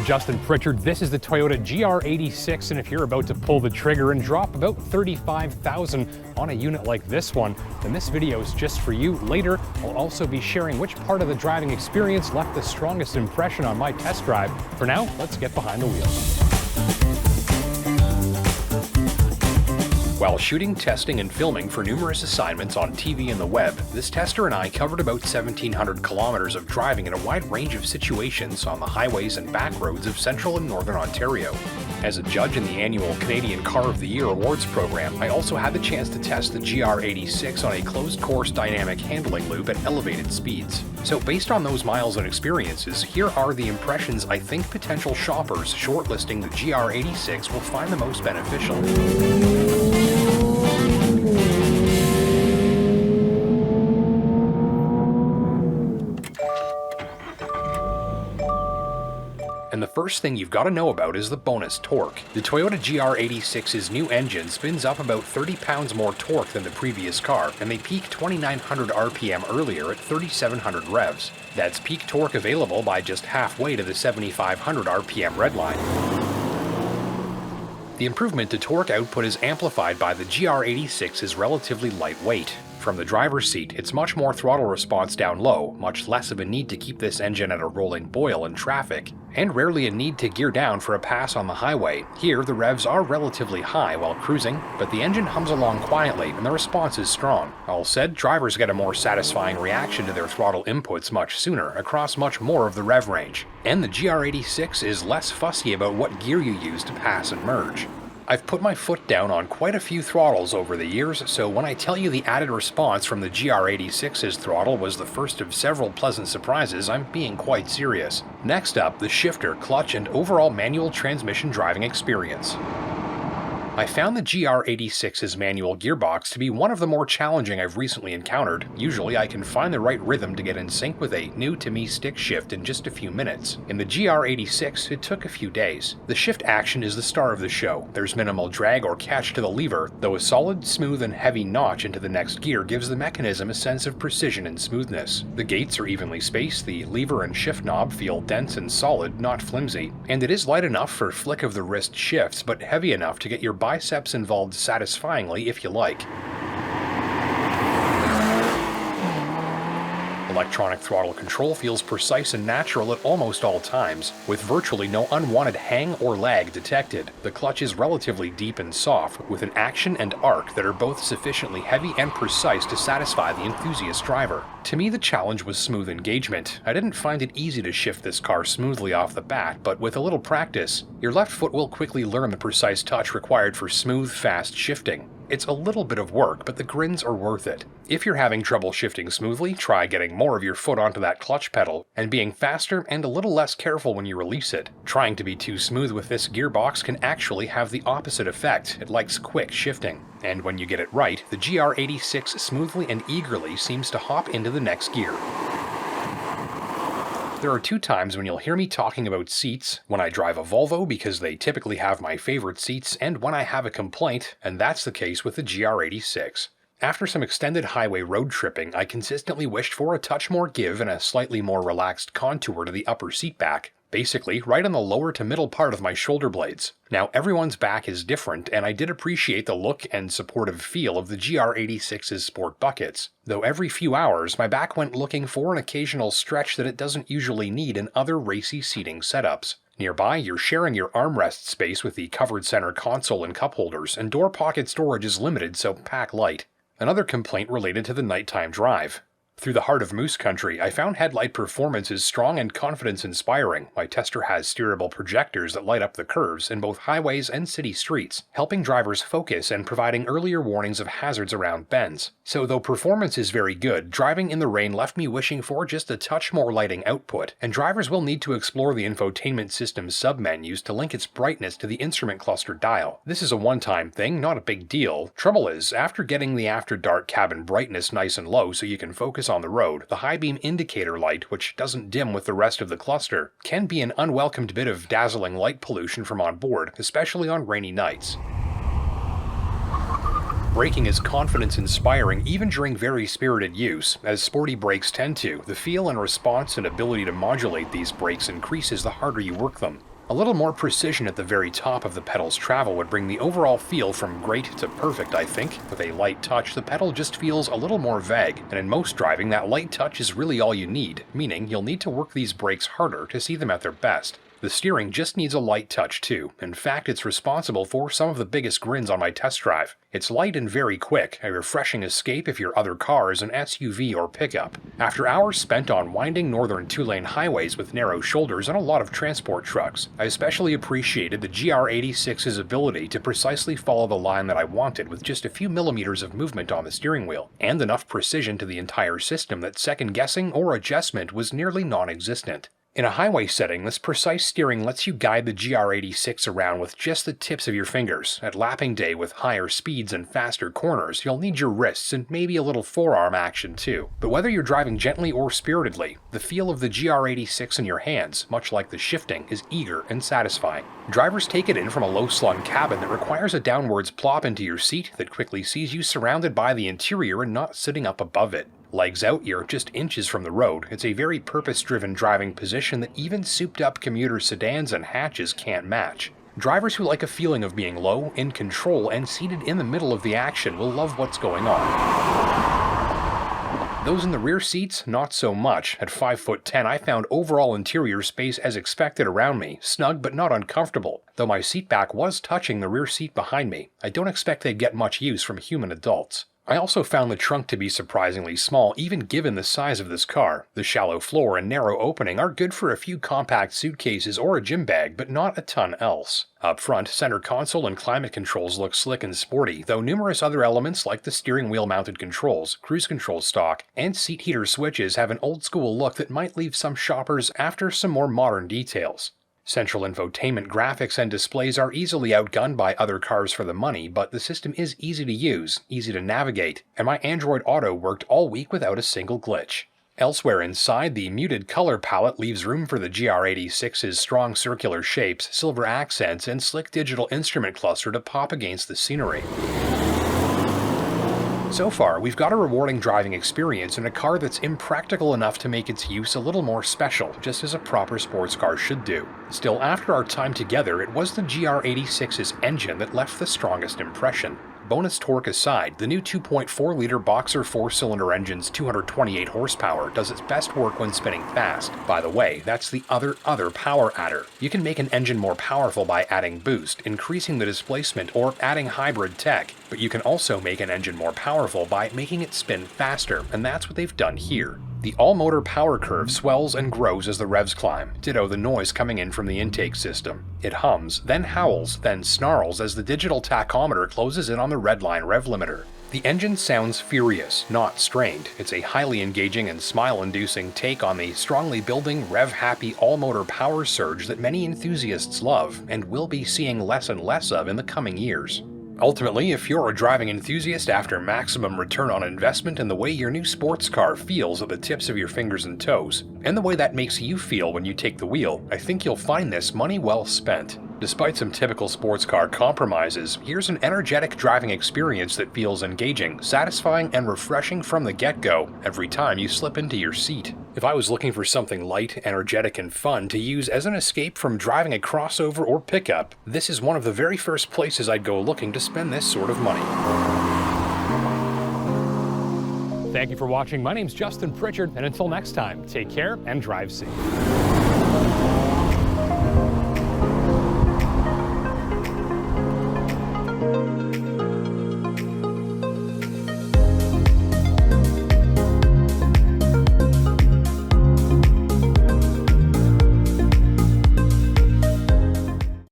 Justin Pritchard. This is the Toyota GR86, and if you're about to pull the trigger and drop about $35,000 on a unit like this one, then this video is just for you. Later, I'll also be sharing which part of the driving experience left the strongest impression on my test drive. For now, let's get behind the wheel. While shooting, testing, and filming for numerous assignments on TV and the web, this tester and I covered about 1,700 kilometers of driving in a wide range of situations on the highways and back roads of central and northern Ontario. As a judge in the annual Canadian Car of the Year awards program, I also had the chance to test the GR86 on a closed-course dynamic handling loop at elevated speeds. So based on those miles and experiences, here are the impressions I think potential shoppers shortlisting the GR86 will find the most beneficial. And the first thing you've got to know about is the bonus torque. The Toyota GR86's new engine spins up about 30 pounds more torque than the previous car, and they peak 2,900 RPM earlier at 3,700 revs. That's peak torque available by just halfway to the 7,500 RPM redline. The improvement to torque output is amplified by the GR86's relatively lightweight. From the driver's seat, it's much more throttle response down low, much less of a need to keep this engine at a rolling boil in traffic, and rarely a need to gear down for a pass on the highway. Here, the revs are relatively high while cruising, but the engine hums along quietly and the response is strong. All said, drivers get a more satisfying reaction to their throttle inputs much sooner across much more of the rev range. And the GR86 is less fussy about what gear you use to pass and merge. I've put my foot down on quite a few throttles over the years, so when I tell you the added response from the GR86's throttle was the first of several pleasant surprises, I'm being quite serious. Next up, the shifter, clutch, and overall manual transmission driving experience. I found the GR86's manual gearbox to be one of the more challenging I've recently encountered. Usually I can find the right rhythm to get in sync with a new-to-me stick shift in just a few minutes. In the GR86, it took a few days. The shift action is the star of the show. There's minimal drag or catch to the lever, though a solid, smooth, and heavy notch into the next gear gives the mechanism a sense of precision and smoothness. The gates are evenly spaced, the lever and shift knob feel dense and solid, not flimsy, and it is light enough for flick-of-the-wrist shifts, but heavy enough to get your biceps involved satisfyingly if you like. Electronic throttle control feels precise and natural at almost all times, with virtually no unwanted hang or lag detected. The clutch is relatively deep and soft, with an action and arc that are both sufficiently heavy and precise to satisfy the enthusiast driver. To me, the challenge was smooth engagement. I didn't find it easy to shift this car smoothly off the bat, but with a little practice, your left foot will quickly learn the precise touch required for smooth, fast shifting. It's a little bit of work, but the grins are worth it. If you're having trouble shifting smoothly, try getting more of your foot onto that clutch pedal, and being faster and a little less careful when you release it. Trying to be too smooth with this gearbox can actually have the opposite effect. It likes quick shifting. And when you get it right, the GR86 smoothly and eagerly seems to hop into the next gear. There are two times when you'll hear me talking about seats: when I drive a Volvo because they typically have my favorite seats, and when I have a complaint, and that's the case with the GR86. After some extended highway road tripping, I consistently wished for a touch more give and a slightly more relaxed contour to the upper seat back. Basically, right on the lower to middle part of my shoulder blades. Now, everyone's back is different, and I did appreciate the look and supportive feel of the GR86's sport buckets, though every few hours my back went looking for an occasional stretch that it doesn't usually need in other racy seating setups. Nearby, you're sharing your armrest space with the covered center console and cup holders, and door pocket storage is limited, so pack light. Another complaint related to the nighttime drive. Through the heart of Moose Country, I found Headlight performance is strong and confidence-inspiring. My tester has steerable projectors that light up the curves in both highways and city streets, helping drivers focus and providing earlier warnings of hazards around bends. So though performance is very good, driving in the rain left me wishing for just a touch more lighting output, and drivers will need to explore the infotainment system's submenus to link its brightness to the instrument cluster dial. This is a one-time thing, not a big deal. Trouble is, after getting the after-dark cabin brightness nice and low so you can focus on the road, the high beam indicator light, which doesn't dim with the rest of the cluster, can be an unwelcomed bit of dazzling light pollution from on board, especially on rainy nights. Braking is confidence-inspiring even during very spirited use. As sporty brakes tend to, the feel and response and ability to modulate these brakes increases the harder you work them. A little more precision at the very top of the pedal's travel would bring the overall feel from great to perfect, I think. With a light touch, the pedal just feels a little more vague, and in most driving, that light touch is really all you need, meaning you'll need to work these brakes harder to see them at their best. The steering just needs a light touch too. In fact, it's responsible for some of the biggest grins on my test drive. It's light and very quick, a refreshing escape if your other car is an SUV or pickup. After hours spent on winding northern two-lane highways with narrow shoulders and a lot of transport trucks, I especially appreciated the GR86's ability to precisely follow the line that I wanted with just a few millimeters of movement on the steering wheel, and enough precision to the entire system that second-guessing or adjustment was nearly non-existent. In a highway setting, this precise steering lets you guide the GR86 around with just the tips of your fingers. At lapping day with higher speeds and faster corners, you'll need your wrists and maybe a little forearm action too. But whether you're driving gently or spiritedly, the feel of the GR86 in your hands, much like the shifting, is eager and satisfying. Drivers take it in from a low-slung cabin that requires a downwards plop into your seat that quickly sees you surrounded by the interior and not sitting up above it. Legs out, you're just inches from the road. It's a very purpose-driven driving position that even souped-up commuter sedans and hatches can't match. Drivers who like a feeling of being low, in control, and seated in the middle of the action will love what's going on. Those in the rear seats, not so much. At 5'10", I found overall interior space as expected around me, snug but not uncomfortable. Though my seat back was touching the rear seat behind me, I don't expect they'd get much use from human adults. I also found the trunk to be surprisingly small even given the size of this car. The shallow floor and narrow opening are good for a few compact suitcases or a gym bag, but not a ton else. Up front, center console and climate controls look slick and sporty, though numerous other elements like the steering wheel mounted controls, cruise control stock, and seat heater switches have an old school look that might leave some shoppers after some more modern details. Central infotainment graphics and displays are easily outgunned by other cars for the money, but the system is easy to use, easy to navigate, and my Android Auto worked all week without a single glitch. Elsewhere inside, the muted color palette leaves room for the GR86's strong circular shapes, silver accents, and slick digital instrument cluster to pop against the scenery. So far, we've got a rewarding driving experience in a car that's impractical enough to make its use a little more special, just as a proper sports car should do. Still, after our time together, it was the GR86's engine that left the strongest impression. Bonus torque aside, the new 2.4-liter Boxer 4-cylinder engine's 228 horsepower does its best work when spinning fast. By the way, that's the other power adder. You can make an engine more powerful by adding boost, increasing the displacement, or adding hybrid tech, but you can also make an engine more powerful by making it spin faster, and that's what they've done here. The all-motor power curve swells and grows as the revs climb, ditto the noise coming in from the intake system. It hums, then howls, then snarls as the digital tachometer closes in on the redline rev limiter. The engine sounds furious, not strained. It's a highly engaging and smile-inducing take on the strongly building, rev-happy all-motor power surge that many enthusiasts love and will be seeing less and less of in the coming years. Ultimately, if you're a driving enthusiast after maximum return on investment in the way your new sports car feels at the tips of your fingers and toes, and the way that makes you feel when you take the wheel, I think you'll find this money well spent. Despite some typical sports car compromises, here's an energetic driving experience that feels engaging, satisfying, and refreshing from the get-go every time you slip into your seat. If I was looking for something light, energetic, and fun to use as an escape from driving a crossover or pickup, this is one of the very first places I'd go looking to spend this sort of money. Thank you for watching. My name's Justin Pritchard, and until next time, take care and drive safe.